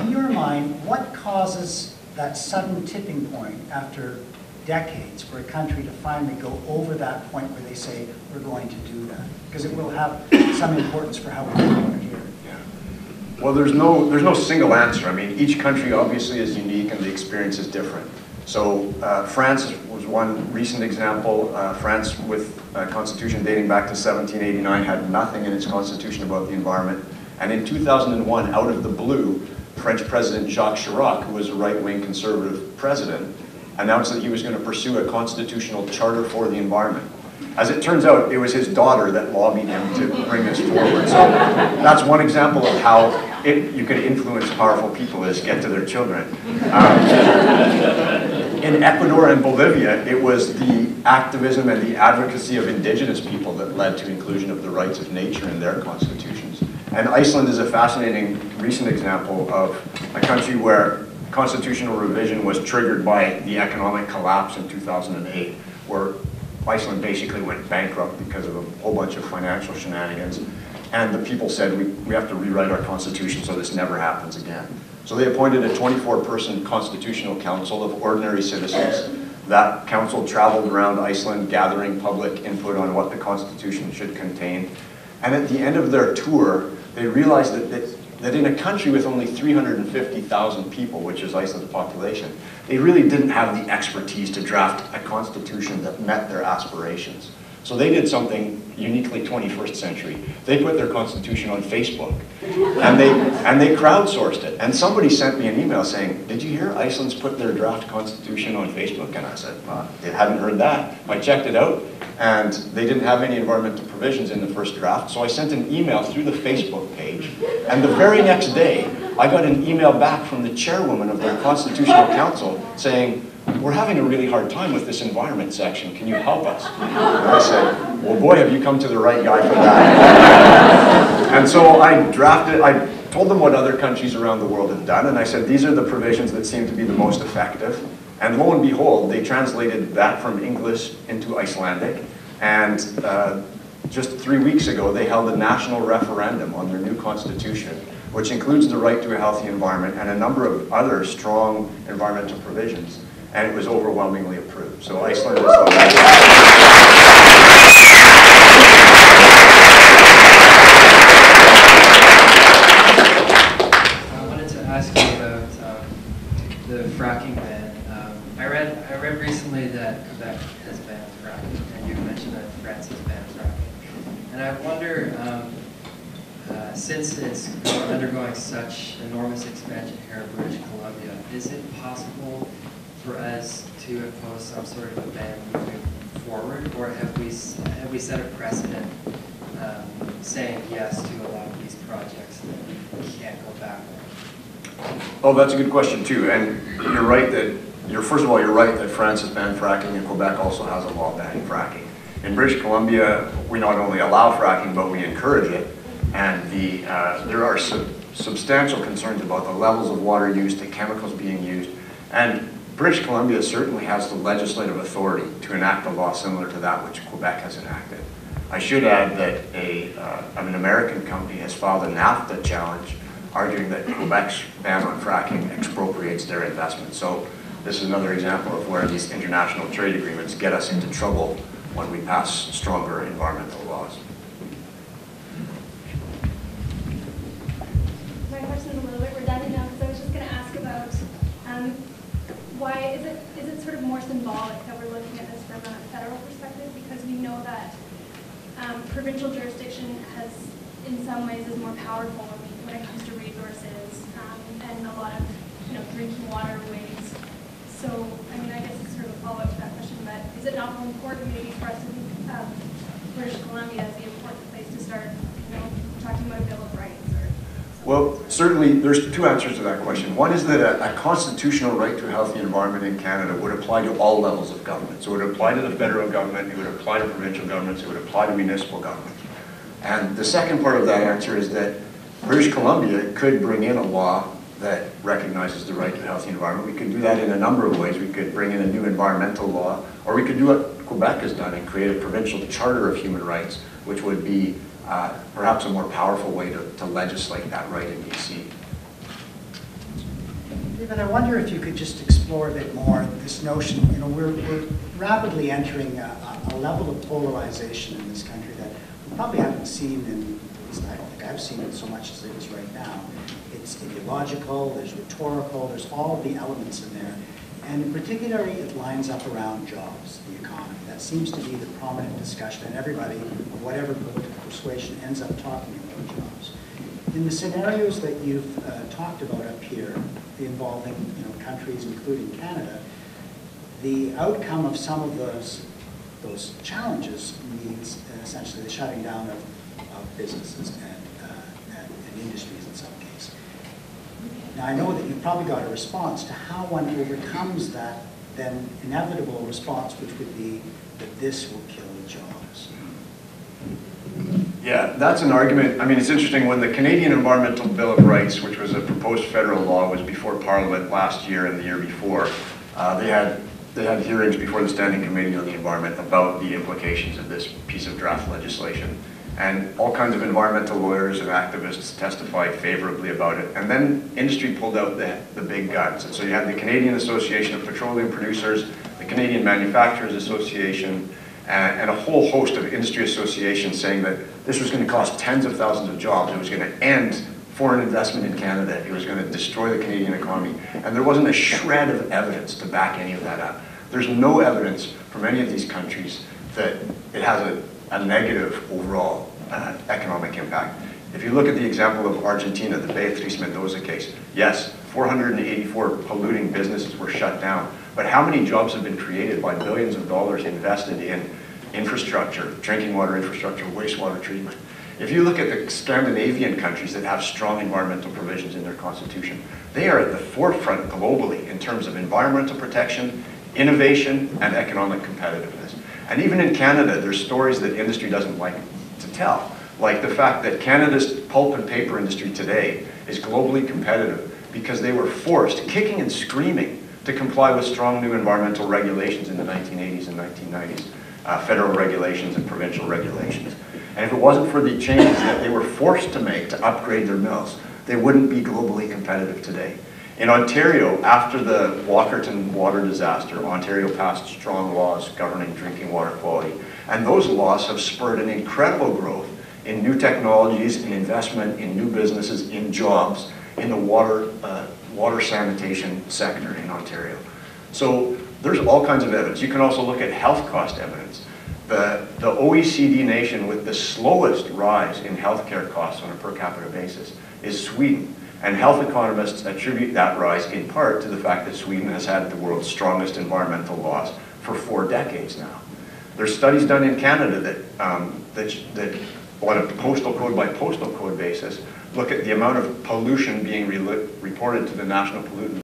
In your mind, what causes that sudden tipping point after decades for a country to finally go over that point where they say, we're going to do that? Because it will have some importance for how we do it here. Yeah. Well, there's no single answer. I mean, each country obviously is unique and the experience is different. So France was one recent example. France, with a constitution dating back to 1789, had nothing in its constitution about the environment. And in 2001, out of the blue, French President Jacques Chirac, who was a right-wing conservative president, announced that he was going to pursue a constitutional charter for the environment. As it turns out, it was his daughter that lobbied him to bring this forward. So that's one example of how you can influence powerful people, is get to their children. In Ecuador and Bolivia, it was the activism and the advocacy of indigenous people that led to inclusion of the rights of nature in their constitutions. And Iceland is a fascinating recent example of a country where constitutional revision was triggered by the economic collapse in 2008, where Iceland basically went bankrupt because of a whole bunch of financial shenanigans. And the people said, we have to rewrite our constitution so this never happens again. So they appointed a 24-person constitutional council of ordinary citizens. That council traveled around Iceland gathering public input on what the constitution should contain. And at the end of their tour, they realized that in a country with only 350,000 people, which is Iceland's population, they really didn't have the expertise to draft a constitution that met their aspirations. So they did something uniquely 21st century. They put their constitution on Facebook, and they crowdsourced it. And somebody sent me an email saying, did you hear Iceland's put their draft constitution on Facebook? And I said, well, I hadn't heard that. I checked it out, and they didn't have any environmental provisions in the first draft. So I sent an email through the Facebook page, and the very next day, I got an email back from the chairwoman of their constitutional council saying, we're having a really hard time with this environment section. Can you help us? And I said, well, boy, have you come to the right guy for that. And so I told them what other countries around the world had done, and I said, these are the provisions that seem to be the most effective. And lo and behold, they translated that from English into Icelandic. And just 3 weeks ago, they held a national referendum on their new constitution, which includes the right to a healthy environment and a number of other strong environmental provisions. And it was overwhelmingly approved. So Iceland is the latest. I wanted to ask you about the fracking ban. I read recently that Quebec has banned fracking, and you mentioned that France has banned fracking. And I wonder, since it's undergoing such enormous expansion here in British Columbia, is it possible for us to impose some sort of a ban moving forward, or have we set a precedent saying yes to a lot of these projects that we can't go backward? Oh, that's a good question too. And you're right that first of all, you're right that France has banned fracking, and Quebec also has a law banning fracking. In British Columbia, we not only allow fracking, but we encourage it. And there are substantial concerns about the levels of water used, the chemicals being used, and British Columbia certainly has the legislative authority to enact a law similar to that which Quebec has enacted. I should add that an American company has filed a NAFTA challenge arguing that Quebec's ban on fracking expropriates their investment. So this is another example of where these international trade agreements get us into trouble when we pass stronger environmental laws. My question is a little bit redundant now, because I was just going to ask about why is it sort of more symbolic that we're looking at this from a federal perspective? Because we know that provincial jurisdiction has, in some ways, is more powerful when it comes to resources and a lot of drinking water ways. So, I mean, I guess it's sort of a follow-up to that question, but is it not more important maybe for us to think of British Columbia as the important place to start, talking about a Bill of Rights? Well, certainly there's two answers to that question. One is that a constitutional right to a healthy environment in Canada would apply to all levels of government. So it would apply to the federal government, it would apply to provincial governments, it would apply to municipal governments. And the second part of that answer is that British Columbia could bring in a law that recognizes the right to a healthy environment. We could do that in a number of ways. We could bring in a new environmental law, or we could do what Quebec has done and create a provincial charter of human rights, which would be perhaps a more powerful way to legislate that right in BC. David, I wonder if you could just explore a bit more this notion. We're rapidly entering a level of polarization in this country that we probably haven't seen in, at least I don't think I've seen it so much as it is right now. It's ideological, there's rhetorical, there's all the elements in there. And in particular, it lines up around jobs, the economy. That seems to be the prominent discussion, and everybody of whatever political persuasion ends up talking about jobs. In the scenarios that you've talked about up here, involving countries including Canada, the outcome of some of those challenges means essentially the shutting down of businesses and industries in some cases. Now, I know that you've probably got a response to how one overcomes that then inevitable response, which would be that this will kill jobs. Yeah, that's an argument. I mean, it's interesting, when the Canadian Environmental Bill of Rights, which was a proposed federal law, was before Parliament last year and the year before, they had hearings before the Standing Committee on the Environment about the implications of this piece of draft legislation. And all kinds of environmental lawyers and activists testified favorably about it. And then industry pulled out the big guns. And so you had the Canadian Association of Petroleum Producers, the Canadian Manufacturers Association, and a whole host of industry associations saying that this was going to cost tens of thousands of jobs. It was going to end foreign investment in Canada. It was going to destroy the Canadian economy. And there wasn't a shred of evidence to back any of that up. There's no evidence from any of these countries that it has a negative overall economic impact. If you look at the example of Argentina, the Beatriz Mendoza case, yes, 484 polluting businesses were shut down, but how many jobs have been created by billions of dollars invested in infrastructure, drinking water infrastructure, wastewater treatment? If you look at the Scandinavian countries that have strong environmental provisions in their constitution, they are at the forefront globally in terms of environmental protection, innovation, and economic competitiveness. And even in Canada, there's stories that industry doesn't like to tell, like the fact that Canada's pulp and paper industry today is globally competitive because they were forced, kicking and screaming, to comply with strong new environmental regulations in the 1980s and 1990s, federal regulations and provincial regulations. And if it wasn't for the changes that they were forced to make to upgrade their mills, they wouldn't be globally competitive today. In Ontario, after the Walkerton water disaster, Ontario passed strong laws governing drinking water quality. And those laws have spurred an incredible growth in new technologies, in investment, in new businesses, in jobs, in the water sanitation sector in Ontario. So there's all kinds of evidence. You can also look at health cost evidence. The OECD nation with the slowest rise in healthcare costs on a per capita basis is Sweden. And health economists attribute that rise in part to the fact that Sweden has had the world's strongest environmental laws for 4 decades now. There's studies done in Canada that on a postal code by postal code basis look at the amount of pollution being reported to the National Pollutant